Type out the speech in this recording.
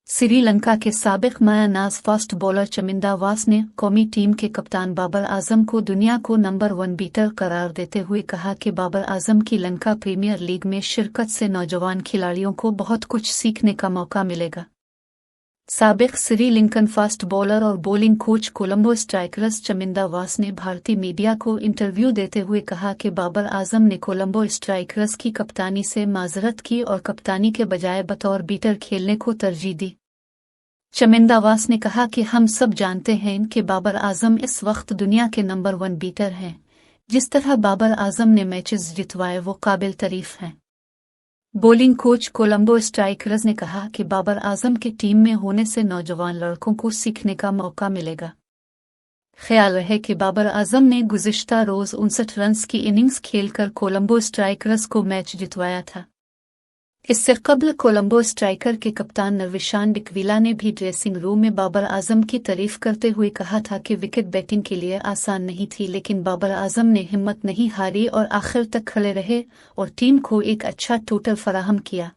श्रीलंका के साबिक मायानाज fast bowler चमिंदा वास ने कौमी टीम के कप्तान बाबर आजम को दुनिया को नंबर 1 बीटर करार देते हुए कहा कि बाबर आजम की लंका प्रीमियर लीग में शिरकत से नौजवान खिलाड़ियों को बहुत कुछ सीखने का मौका मिलेगा। साबिक श्रीलंकन फास्ट बॉलर और बॉलिंग कोच कोलंबो स्ट्राइकर्स चमिंदा वास ने भारतीय मीडिया को इंटरव्यू देते हुए कहा कि बाबर आजम ने कोलंबो स्ट्राइकर्स की कप्तानी से माजरत की और कप्तानी के बजाय बतौर बीटर खेलने को तरजीह दी। चमिंदा वास ने कहा कि हम सब जानते हैं कि बाबर आजम इस वक्त दुनिया के नंबर 1 बीटर हैं। जिस तरह बाबर आजम ने मैचेस जितवाए वो काबिल तारीफ हैं। बॉलिंग कोच कोलंबो स्ट्राइकर्स ने कहा कि बाबर आजम की टीम में होने से नौजवान लड़कों को सीखने का मौका मिलेगा। ख्याल रहे कि बाबर आजम ने गुज़िश्ता रोज़ 59 रन की इनिंग्स खेलकर कोलंबो स्ट्राइकर्स को मैच जितवाया था। इससे कबल कोलंबो स्ट्राइकर के कप्तान नरविशान डिकविला ने भी ड्रेसिंग रूम में बाबर आजम की तारीफ करते हुए कहा था कि विकेट बैटिंग के लिए आसान नहीं थी, लेकिन बाबर आजम ने हिम्मत नहीं हारी और आखिर तक खड़े रहे और टीम को एक अच्छा टोटल फराहम किया।